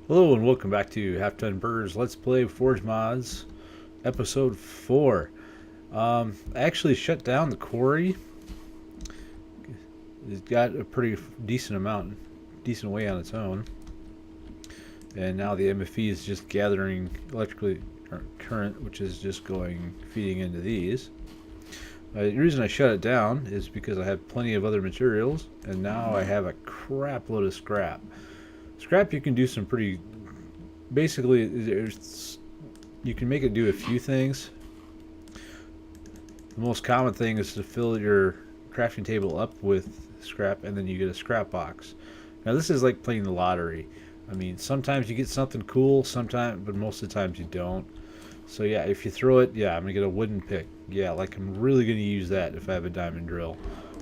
Hello and welcome back to Haftonburger's Let's Play Forge Mods, Episode 4. I actually shut down the quarry. It got a pretty decent way on its own. And now the MFE is just gathering electrical current, which is just feeding into these. The reason I shut it down is because I had plenty of other materials, and now I have a crap load of scrap. Scrap, you can do some pretty. Basically, you can make it do a few things. The most common thing is to fill your crafting table up with scrap, and then you get a scrap box. Now, this is like playing the lottery. I mean, sometimes you get something cool, but most of the times you don't. So yeah, if you throw it, yeah, I'm gonna get a wooden pick. Yeah, like I'm really gonna use that if I have a diamond drill.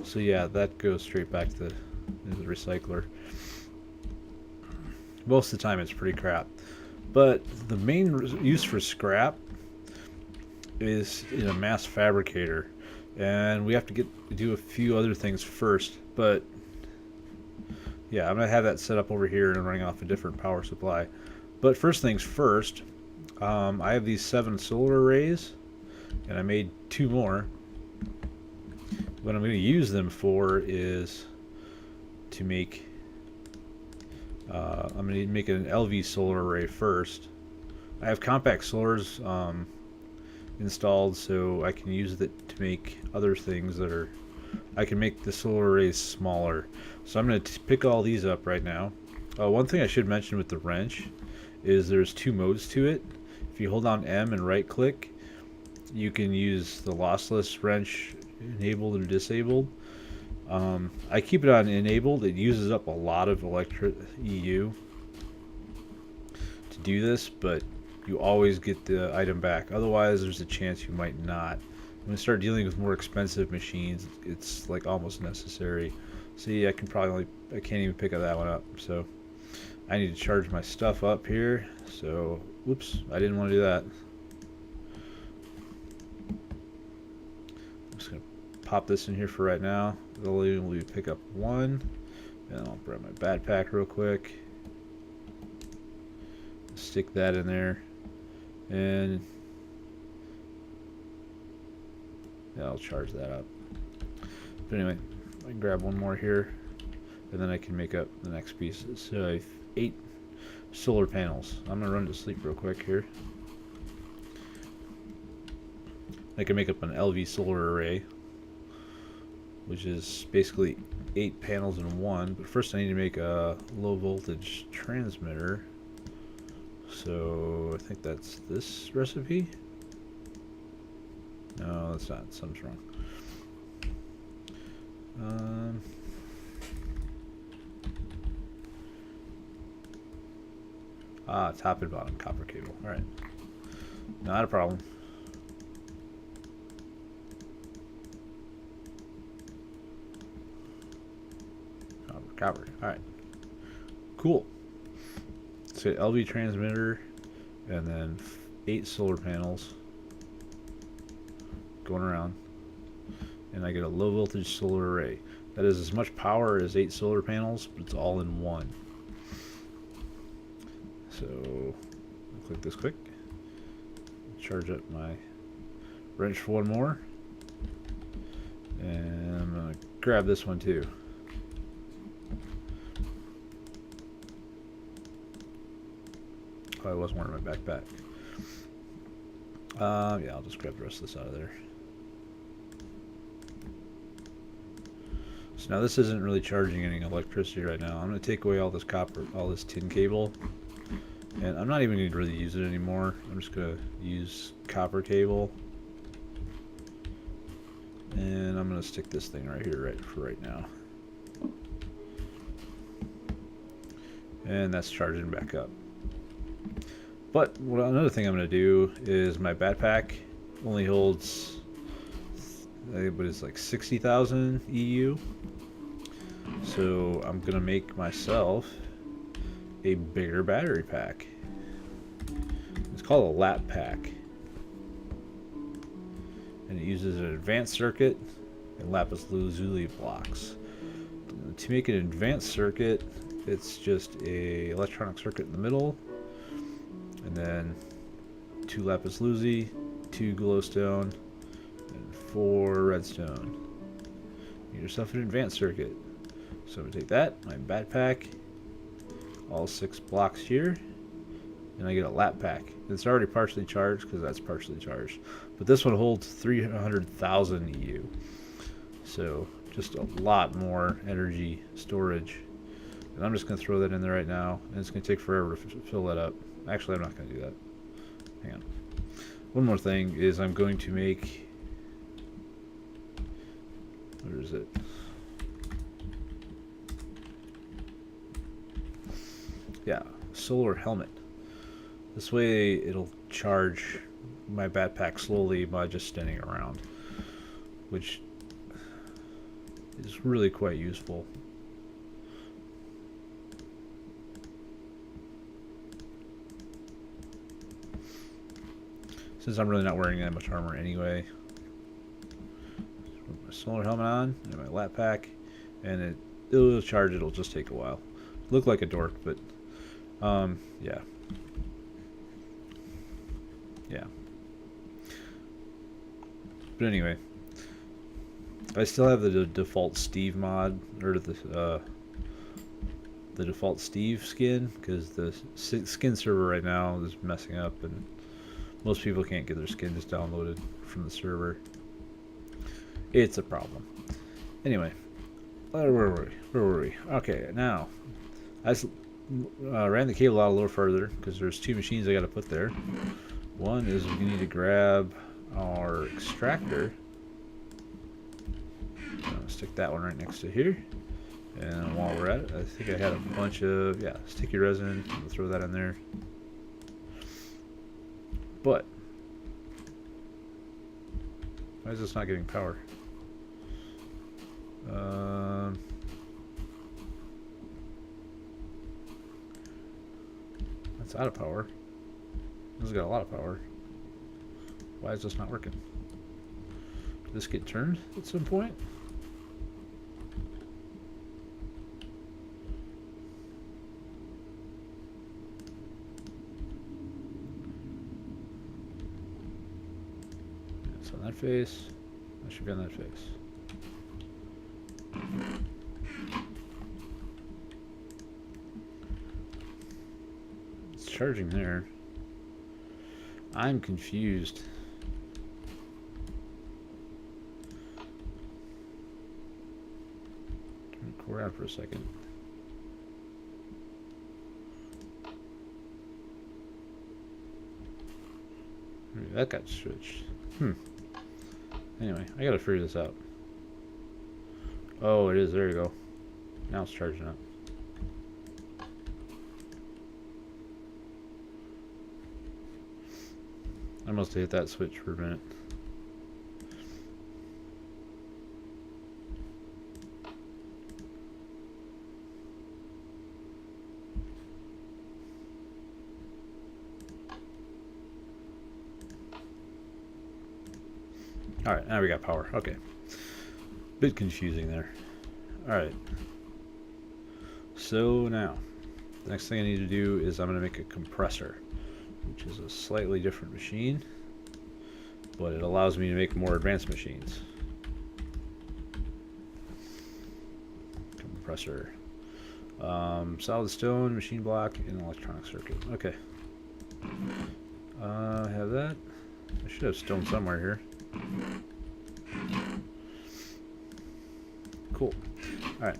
So yeah, that goes straight back to the recycler. Most of the time it's pretty crap. But the main use for scrap is in a mass fabricator. And we have to do a few other things first. But yeah, I'm going to have that set up over here and running off a different power supply. But first things first, I have these 7 solar arrays. And I made 2 more. What I'm going to use them for is to make... I'm going to make an LV solar array first. I have compact solars installed, so I can use it to make other things that are... I can make the solar arrays smaller. So I'm going to pick all these up right now. One thing I should mention with the wrench is there's 2 modes to it. If you hold down M and right click, you can use the lossless wrench enabled or disabled. I keep it on enabled. It uses up a lot of EU to do this, but you always get the item back. Otherwise, there's a chance you might not. When you start dealing with more expensive machines, it's like almost necessary. See, I can't even pick up that one up. So I need to charge my stuff up here. So, whoops, I didn't want to do that. I'm just gonna pop this in here for right now. It'll only pick up 1, and I'll grab my backpack real quick. Stick that in there, and yeah, I'll charge that up. But anyway, I can grab 1 more here, and then I can make up the next piece. So I have 8 solar panels. I'm gonna run to sleep real quick here. I can make up an LV solar array, which is basically 8 panels in one. But first I need to make a low voltage transmitter. So I think that's this recipe. No, that's not. Something's wrong. Top and bottom copper cable. Alright. Not a problem. Copper. Alright. Cool. So LV transmitter, and then 8 solar panels going around, and I get a low voltage solar array. That is as much power as 8 solar panels, but it's all in one. So I'll click this quick, charge up my wrench for 1 more, and I'm gonna grab this one too. I wasn't wearing my backpack. Yeah, I'll just grab the rest of this out of there. So now this isn't really charging any electricity right now. I'm going to take away all this copper, all this tin cable, and I'm not even going to really use it anymore. I'm just going to use copper cable, and I'm going to stick this thing right here for right now. And that's charging back up. But another thing I'm going to do is my backpack only holds, but it's like 60,000 EU. So I'm going to make myself a bigger battery pack. It's called a lap pack. And it uses an advanced circuit and lapis lazuli blocks. To make an advanced circuit, it's just a electronic circuit in the middle, and then 2 lapis lazuli, 2 glowstone, and 4 redstone. Get yourself an advanced circuit. So I'm gonna take that, my backpack, all 6 blocks here, and I get a lap pack. It's already partially charged because that's partially charged, but this one holds 300,000 EU, so just a lot more energy storage. And I'm just gonna throw that in there right now, and it's gonna take forever to fill that up. Actually, I'm not gonna do that. Hang on. One more thing is I'm going to make, where is it? Yeah, solar helmet. This way it'll charge my backpack slowly by just standing around, which is really quite useful. Since I'm really not wearing that much armor anyway. Put my solar helmet on and my lap pack, and it'll charge. It'll just take a while. Look like a dork, but yeah. But anyway, I still have the default Steve mod, or the default Steve skin, because the skin server right now is messing up, and most people can't get their skins downloaded from the server. It's a problem. Anyway, where were we? Okay, now I ran the cable out a little further because there's 2 machines I got to put there. One is we need to grab our extractor. Stick that one right next to here. And while we're at it, I think I had a bunch of sticky resin. We'll throw that in there. But why is this not getting power? That's out of power. This has got a lot of power. Why is this not working? Did this get turned at some point? It's on that face. That should be on that face. It's charging there. I'm confused. Turn the core out for a second. Maybe that got switched. Anyway, I gotta figure this out. Oh, it is. There you go. Now it's charging up. I must have hit that switch for a minute. Alright, now we got power. Okay. Bit confusing there. Alright. So now, the next thing I need to do is I'm going to make a compressor, which is a slightly different machine, but it allows me to make more advanced machines. Compressor. Solid stone, machine block, and electronic circuit. Okay. I have that. I should have stone somewhere here. Cool. Alright.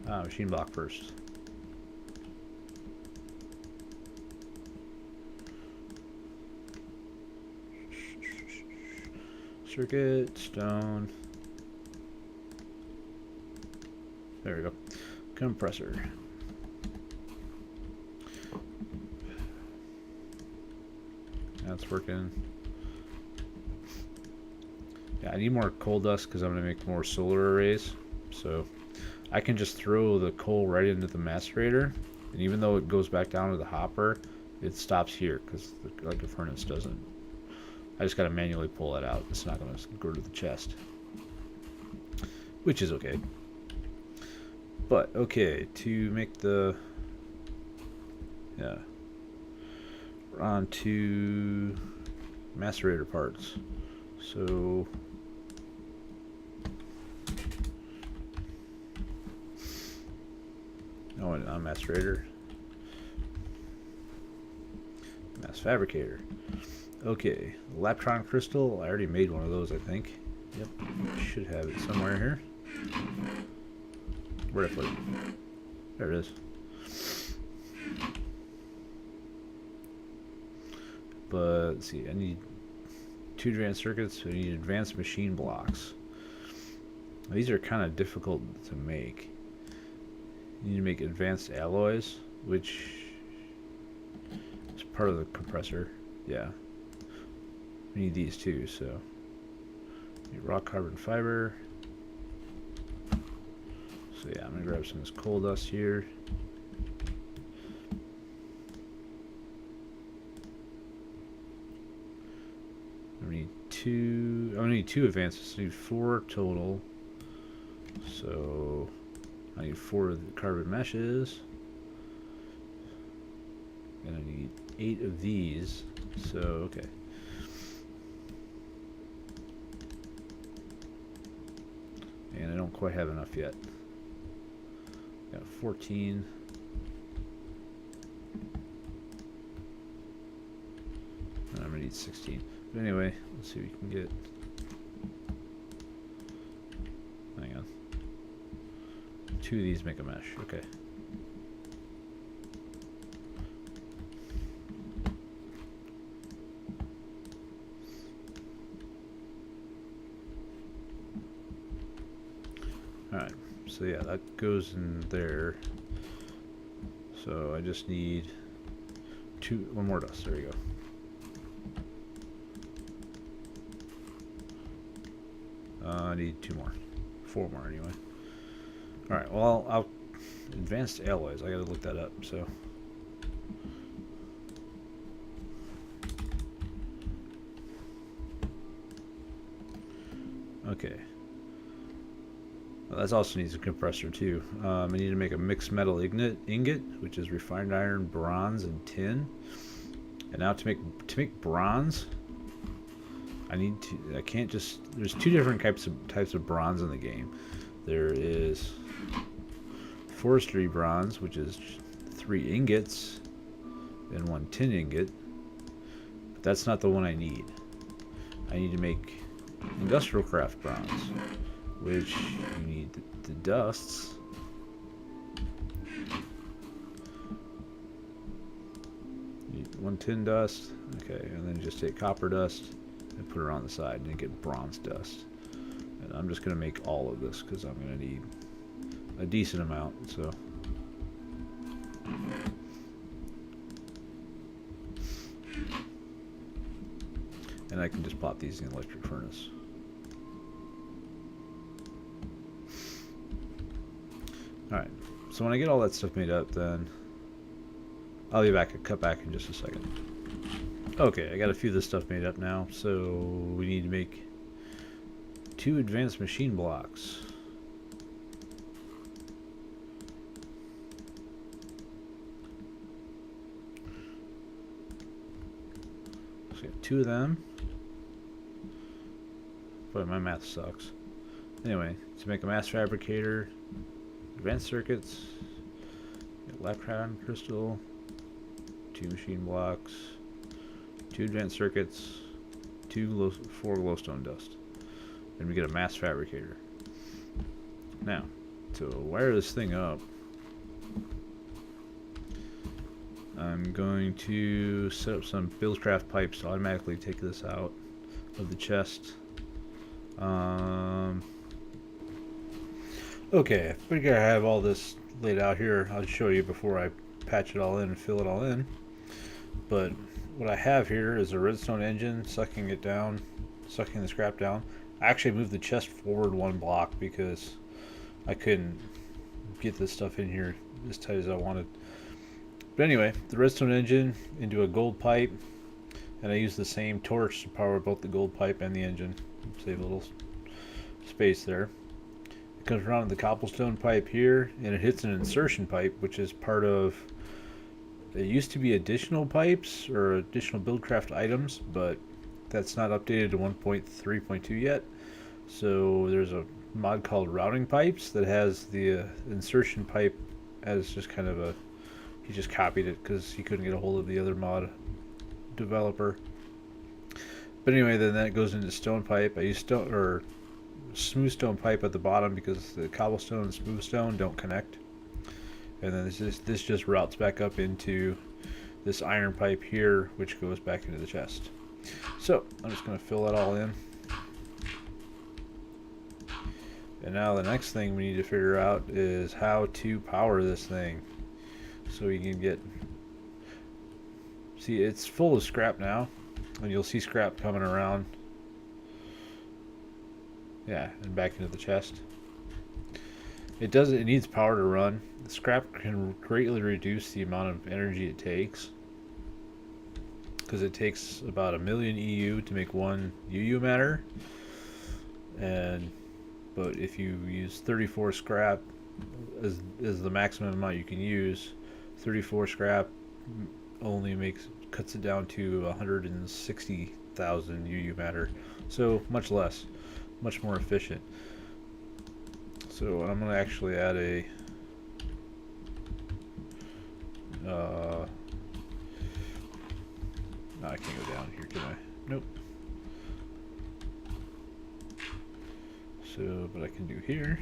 Machine block first. Circuit, stone. There we go. Compressor. That's working. Yeah, I need more coal dust because I'm going to make more solar arrays. So I can just throw the coal right into the macerator, and even though it goes back down to the hopper, it stops here because like the furnace doesn't. I just got to manually pull that out. It's not going to go to the chest. which is okay. But okay, to make the we're on to macerator parts. So no, not macerator. Mass Fabricator. Okay, Laptron crystal. I already made one of those, I think. Yep, should have it somewhere here. Where'd I put it? There it is. But let's see, I need 2 advanced circuits. I need advanced machine blocks. These are kind of difficult to make. You need to make advanced alloys, which is part of the compressor. Yeah. We need these too, so need raw carbon fiber. So yeah, I'm gonna grab some of this coal dust here. I need 2. I'm gonna need 2 advances. I need 4 total. So I need 4 of the carbon meshes, and I need 8 of these. So okay. And I don't quite have enough yet. Got 14. And I'm gonna need 16. But anyway, let's see what we can get. Hang on. 2 of these make a mesh. Okay. Alright, so yeah, that goes in there. So I just need 1 more dust. There you go. I need 2 more. 4 more anyway. Alright, well, I'll advanced alloys. I gotta look that up, so. Okay. Well, that also needs a compressor too. I need to make a mixed metal ingot, which is refined iron, bronze, and tin. And now to make bronze, I can't just. There's 2 different types of bronze in the game. There is Forestry bronze, which is 3 ingots and 1 tin ingot. But that's not the one I need. I need to make Industrialcraft bronze, which you need the dusts. You need 1 tin dust, okay, and then just take copper dust and put it on the side and get bronze dust. And I'm just going to make all of this because I'm going to need a decent amount, so. And I can just pop these in the electric furnace. Alright, so when I get all that stuff made up, then I'll be back and cut back in just a second. Okay, I got a few of this stuff made up now, so we need to make 2 advanced machine blocks. So we got 2 of them. Boy, my math sucks. Anyway, to make a mass fabricator, advanced circuits, Laptron crystal, 2 machine blocks, 2 advanced circuits, 4 glowstone dust. And we get a mass fabricator. Now, to wire this thing up, I'm going to set up some Buildcraft pipes to automatically take this out of the chest. Okay, I figure I have all this laid out here. I'll show you before I patch it all in and fill it all in. But what I have here is a redstone engine sucking it down, sucking the scrap down. I actually moved the chest forward 1 block because I couldn't get this stuff in here as tight as I wanted. But anyway, the redstone engine into a gold pipe, and I use the same torch to power both the gold pipe and the engine. Save a little space there. comes around the cobblestone pipe here, and it hits an insertion pipe, which is part of. It used to be additional pipes or additional Buildcraft items, but that's not updated to 1.3.2 yet. So there's a mod called routing pipes that has the insertion pipe as just kind of a. He just copied it because he couldn't get a hold of the other mod developer. But anyway, then that goes into stone pipe. I use stone or smooth stone pipe at the bottom because the cobblestone and smooth stone don't connect. And then this just routes back up into this iron pipe here, which goes back into the chest. So I'm just going to fill that all in. And now the next thing we need to figure out is how to power this thing. So we can get... See, it's full of scrap now. And you'll see scrap coming around. Yeah, and back into the chest. It needs power to run. The scrap can greatly reduce the amount of energy it takes. Because it takes about 1,000,000 EU to make 1 UU matter. But if you use 34 scrap as the maximum amount you can use, 34 scrap only cuts it down to 160,000 UU matter. So much less, much more efficient. So I'm going to actually add a no, I can't go down here, can I? Nope. So, but I can do here.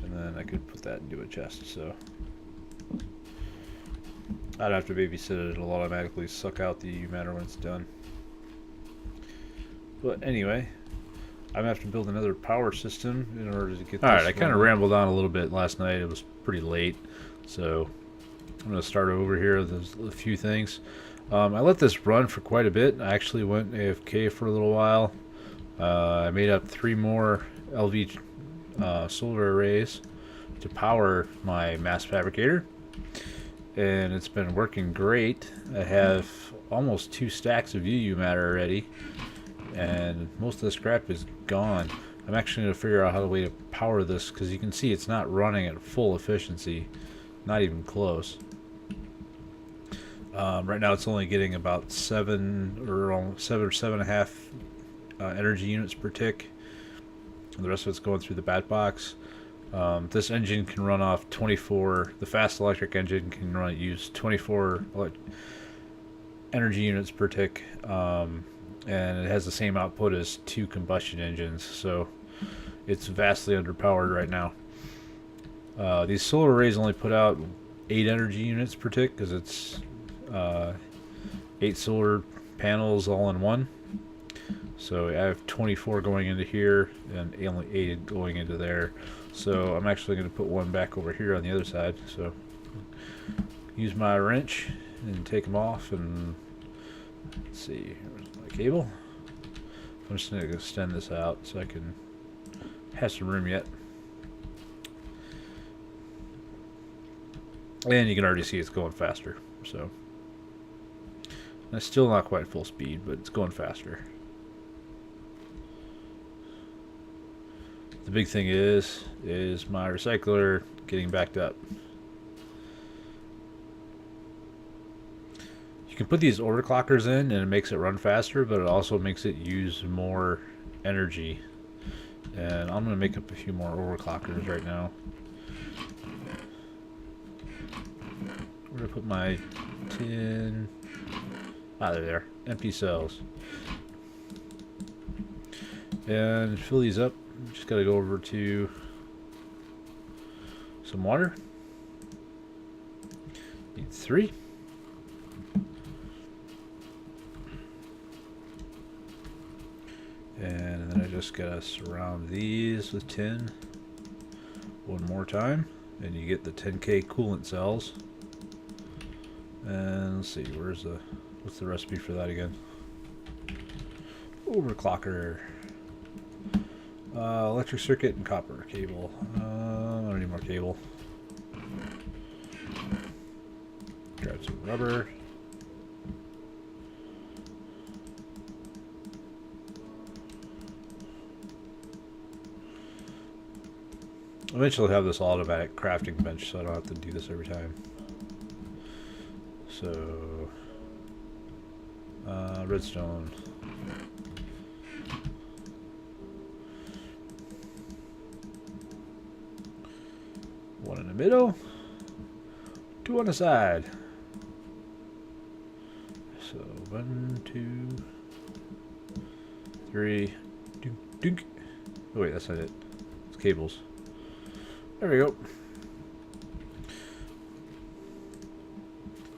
And then I could put that into a chest, so I'd have to babysit it. It'll automatically suck out the EU matter when it's done. But anyway, I'm going to have to build another power system in order to get this. Alright, I kind of rambled on a little bit last night. It was pretty late, so I'm going to start over here. There's a few things. I let this run for quite a bit. I actually went AFK for a little while. I made up 3 more LV solar arrays to power my mass fabricator, and it's been working great. I have almost 2 stacks of UU matter already, and most of the scrap is gone. I'm actually going to figure out how to power this, because you can see it's not running at full efficiency, not even close. Right now it's only getting about 7 or 7.5 energy units per tick. And the rest of it's going through the bat box. This engine can run off 24. The fast electric engine can use 24 energy units per tick, and it has the same output as 2 combustion engines. So it's vastly underpowered right now. These solar arrays only put out 8 energy units per tick because it's 8 solar panels all in one. So I have 24 going into here and only 8 going into there. So I'm actually going to put one back over here on the other side. So use my wrench and take them off, and let's see, here's my cable. I'm just going to extend this out so I can have some room yet. And you can already see it's going faster. So it's still not quite full speed, but it's going faster. The big thing is my recycler getting backed up. You can put these order clockers in and it makes it run faster, but it also makes it use more energy. And I'm going to make up a few more order clockers right now. Where do I put my tin? Ah, they're there. Empty cells. And fill these up. Just got to go over to some water. Need 3. And then I just got to surround these with tin one more time. And you get the 10K coolant cells. And let's see, what's the recipe for that again? Overclocker. Electric circuit and copper cable. I don't need more cable. Grab some rubber. Eventually have this automatic crafting bench so I don't have to do this every time. So, redstone. One in the middle, two on the side. So 1, 2, 3. Dunk, dunk. Oh wait, that's not it. It's cables. There we go.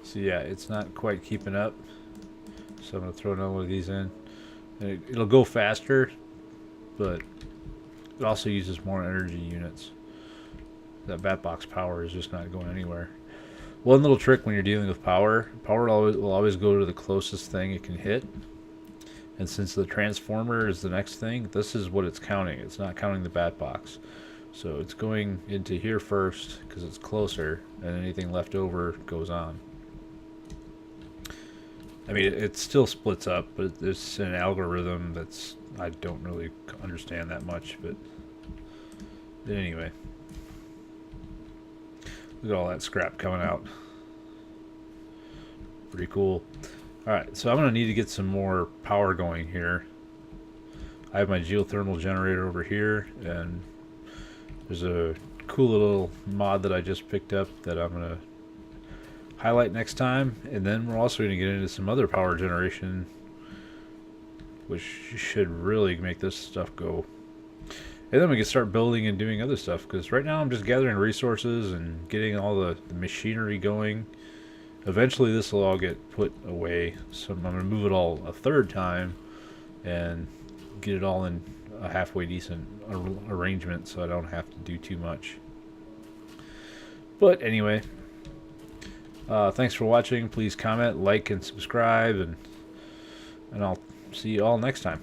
So yeah, it's not quite keeping up. So I'm gonna throw another one of these in, and it'll go faster, but it also uses more energy units. That bat box power is just not going anywhere. One little trick when you're dealing with power will always go to the closest thing it can hit. And since the transformer is the next thing, this is what it's counting. It's not counting the bat box. So it's going into here first because it's closer, and anything left over goes on. I mean, it still splits up, but it's an algorithm that's I don't really understand that much. But anyway. Look at all that scrap coming out. Pretty cool. Alright, so I'm going to need to get some more power going here. I have my geothermal generator over here, and there's a cool little mod that I just picked up that I'm going to highlight next time. And then we're also going to get into some other power generation, which should really make this stuff go. And then we can start building and doing other stuff, because right now I'm just gathering resources and getting all the machinery going. Eventually this will all get put away, so I'm going to move it all a third time and get it all in a halfway decent arrangement so I don't have to do too much. But anyway, thanks for watching. Please comment, like, and subscribe, and I'll see you all next time.